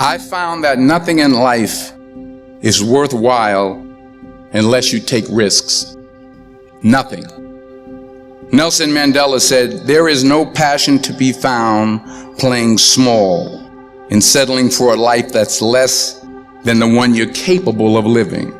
I found that nothing in life is worthwhile unless you take risks. Nothing. Nelson Mandela said, "There is no passion to be found playing small and settling for a life that's less than the one you're capable of living."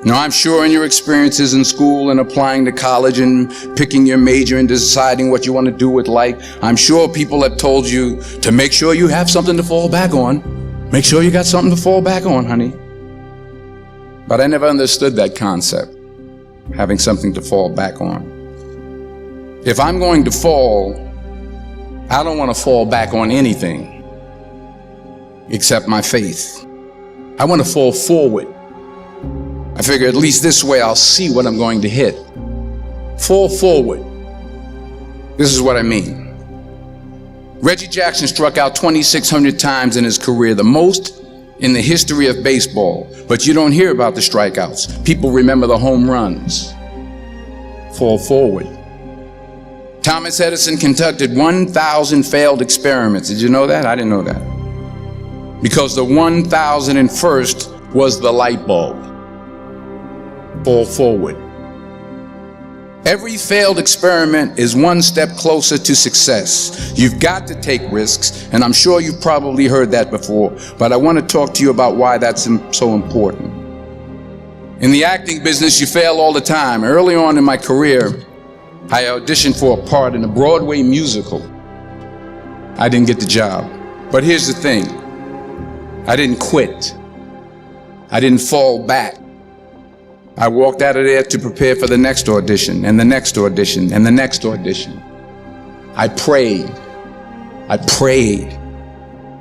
Now, I'm sure in your experiences in school and applying to college and picking your major and deciding what you want to do with life, I'm sure people have told you to make sure you have something to fall back on. Make sure you got something to fall back on, honey. But I never understood that concept, having something to fall back on. If I'm going to fall, I don't want to fall back on anything except my faith. I want to fall forward. I figure at least this way I'll see what I'm going to hit. Fall forward. This is what I mean. Reggie Jackson struck out 2,600 times in his career, the most in the history of baseball. But you don't hear about the strikeouts. People remember the home runs. Fall forward. Thomas Edison conducted 1,000 failed experiments. Did you know that? I didn't know that. Because the 1,001st was the light bulb. Fall forward. Every failed experiment is one step closer to success. You've got to take risks, and I'm sure you've probably heard that before, but I want to talk to you about why that's so important. In the acting business, you fail all the time. Early on in my career, I auditioned for a part in a Broadway musical. I didn't get the job. But here's the thing. I didn't quit. I didn't fall back. I walked out of there to prepare for the next audition, and the next audition, and the next audition. I prayed,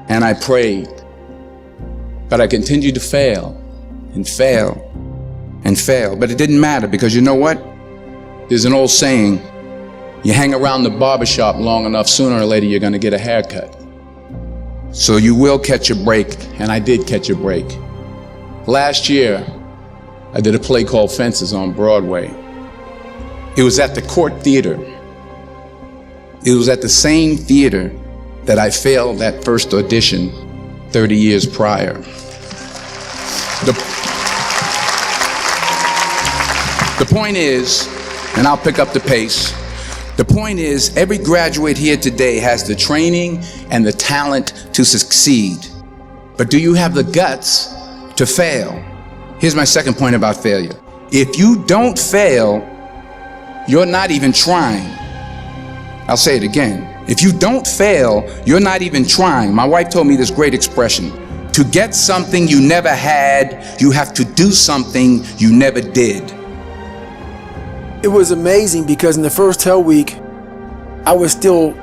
and I prayed. But I continued to fail, and fail, and fail. But it didn't matter, because you know what? There's an old saying, you hang around the barbershop long enough, sooner or later you're gonna get a haircut. So you will catch a break, and I did catch a break. Last year, I did a play called Fences on Broadway. It was at the Court Theater. It was at the same theater that I failed that first audition 30 years prior. The point is, and I'll pick up the pace, the point is every graduate here today has the training and the talent to succeed. But do you have the guts to fail? Here's my second point about failure. If you don't fail, you're not even trying. I'll say it again. If you don't fail, you're not even trying. My wife told me this great expression. To get something you never had, you have to do something you never did. It was amazing because in the first Hell Week, I was still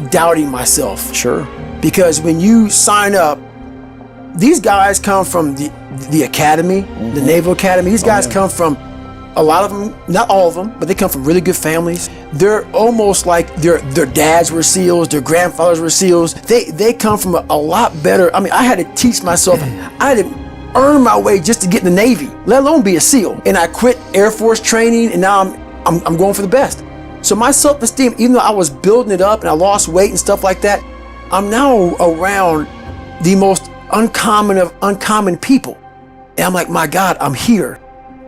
doubting myself. Sure. Because when you sign up, these guys come from the academy, the Naval Academy. These guys come from, a lot of them, not all of them, but they come from really good families. They're almost like their dads were SEALs, their grandfathers were SEALs. They come from a lot better. I mean, I had to teach myself, I had to earn my way just to get in the Navy, let alone be a SEAL. And I quit Air Force training, and now I'm going for the best. So my self-esteem, even though I was building it up and I lost weight and stuff like that, I'm now around the most uncommon of uncommon people. And I'm like, my God, I'm here.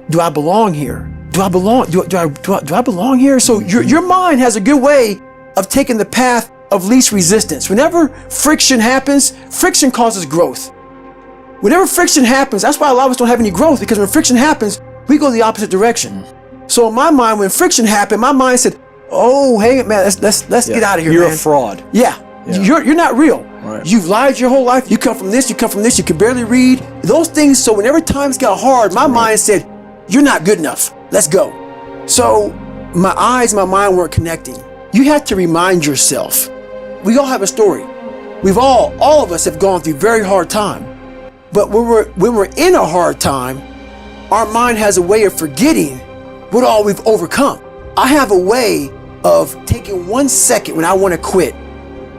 Do I belong here? Do I belong? Do I belong here? So your mind has a good way of taking the path of least resistance. Whenever friction happens, friction causes growth. Whenever friction happens, that's why a lot of us don't have any growth, because when friction happens, we go the opposite direction. So in my mind, when friction happened, my mind said, oh, hey man, let's get out of here, You're man. a fraud. Yeah. You're not real. Right. You've lied your whole life. You come from this, you come from this, you can barely read. Those things, so whenever times got hard, my mind said, you're not good enough. Let's go. So my eyes, my mind weren't connecting. You have to remind yourself. We all have a story. All of us have gone through very hard time. But when we're in a hard time, our mind has a way of forgetting what all we've overcome. I have a way of taking 1 second when I want to quit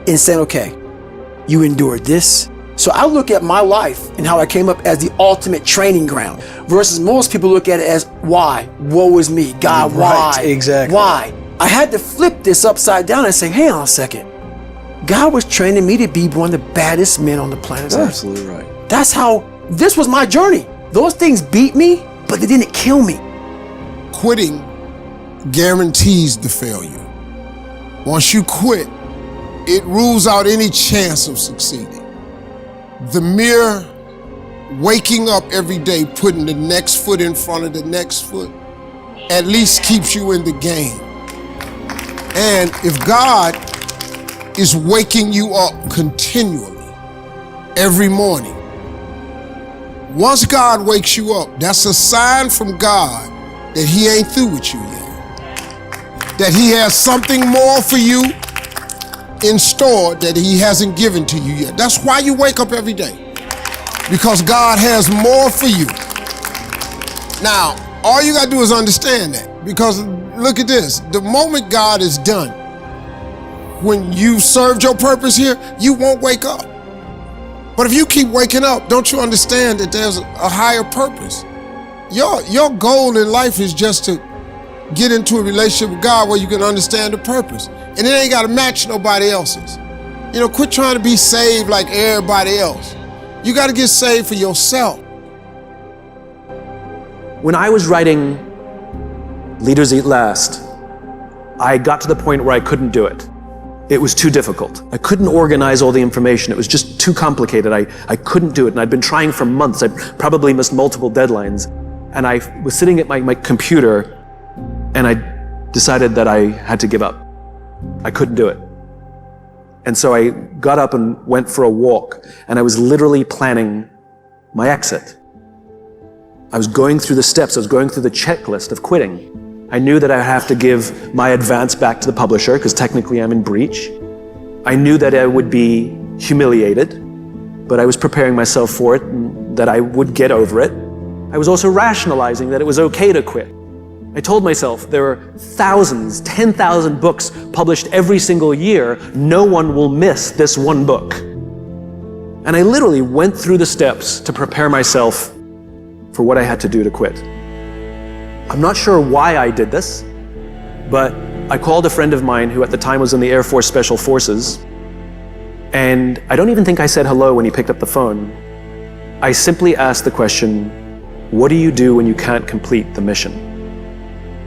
and saying, okay, you endured this. So I look at my life and how I came up as the ultimate training ground versus most people look at it as why? Woe is me. God, why? Right, exactly. Why? I had to flip this upside down and say, hang on a second. God was training me to be one of the baddest men on the planet Earth. Absolutely right. That's how, this was my journey. Those things beat me, but they didn't kill me. Quitting guarantees the failure. Once you quit, it rules out any chance of succeeding. The mere waking up every day, putting the next foot in front of the next foot, at least keeps you in the game. And if God is waking you up continually, every morning, once God wakes you up, that's a sign from God that he ain't through with you yet. That he has something more for you in store that he hasn't given to you yet. That's why you wake up every day, because God has more for you. Now, all you gotta do is understand that, because look at this, the moment God is done, when you served your purpose here, you won't wake up. But if you keep waking up, don't you understand that there's a higher purpose? Your goal in life is just to get into a relationship with God where you can understand the purpose. And it ain't gotta match nobody else's. You know, quit trying to be saved like everybody else. You gotta get saved for yourself. When I was writing Leaders Eat Last, I got to the point where I couldn't do it. It was too difficult. I couldn't organize all the information. It was just too complicated. I couldn't do it. And I'd been trying for months. I probably missed multiple deadlines. And I was sitting at my computer, and I decided that I had to give up. I couldn't do it. And so I got up and went for a walk, and I was literally planning my exit. I was going through the steps. I was going through the checklist of quitting. I knew that I would have to give my advance back to the publisher, because technically I'm in breach. I knew that I would be humiliated, but I was preparing myself for it, and that I would get over it. I was also rationalizing that it was okay to quit. I told myself there are thousands, 10,000 books published every single year. No one will miss this one book. And I literally went through the steps to prepare myself for what I had to do to quit. I'm not sure why I did this, but I called a friend of mine who at the time was in the Air Force Special Forces, and I don't even think I said hello when he picked up the phone. I simply asked the question, what do you do when you can't complete the mission?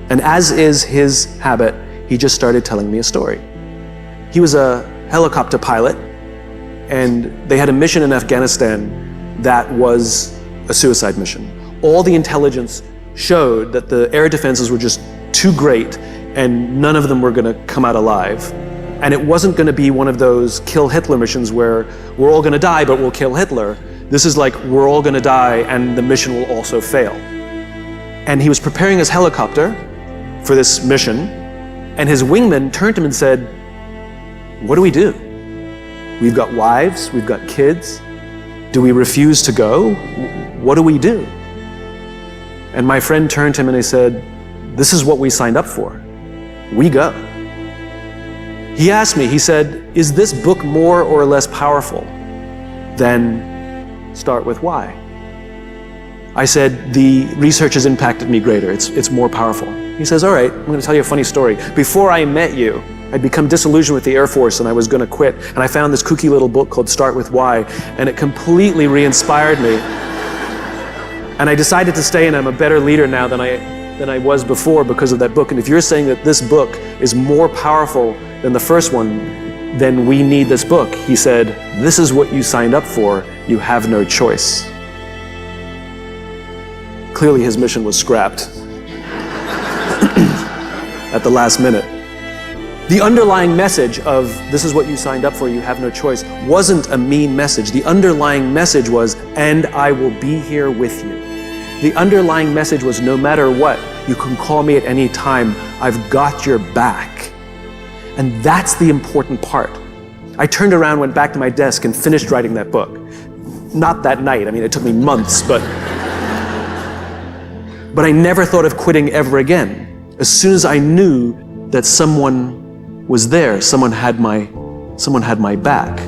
And as is his habit, he just started telling me a story. He was a helicopter pilot, and they had a mission in Afghanistan that was a suicide mission. All the intelligence showed that the air defenses were just too great and none of them were going to come out alive. And it wasn't going to be one of those kill Hitler missions where we're all going to die but we'll kill Hitler. This is like we're all going to die and the mission will also fail. And he was preparing his helicopter for this mission, and his wingman turned to him and said, what do we do? We've got wives, we've got kids. Do we refuse to go? What do we do? And my friend turned to him and he said, this is what we signed up for. We go. He asked me, he said, is this book more or less powerful than Start With Why? I said, the research has impacted me greater. It's more powerful. He says, all right, I'm going to tell you a funny story. Before I met you, I'd become disillusioned with the Air Force and I was going to quit. And I found this kooky little book called Start With Why, and it completely re-inspired me. And I decided to stay, and I'm a better leader now than I was before because of that book. And if you're saying that this book is more powerful than the first one, then we need this book. He said, this is what you signed up for. You have no choice. Clearly his mission was scrapped at the last minute. The underlying message of this is what you signed up for, you have no choice, wasn't a mean message. The underlying message was, and I will be here with you. The underlying message was, no matter what, you can call me at any time. I've got your back. And that's the important part. I turned around, went back to my desk, and finished writing that book. Not that night. I mean, it took me months, but I never thought of quitting ever again. As soon as I knew that someone was there, someone had my back.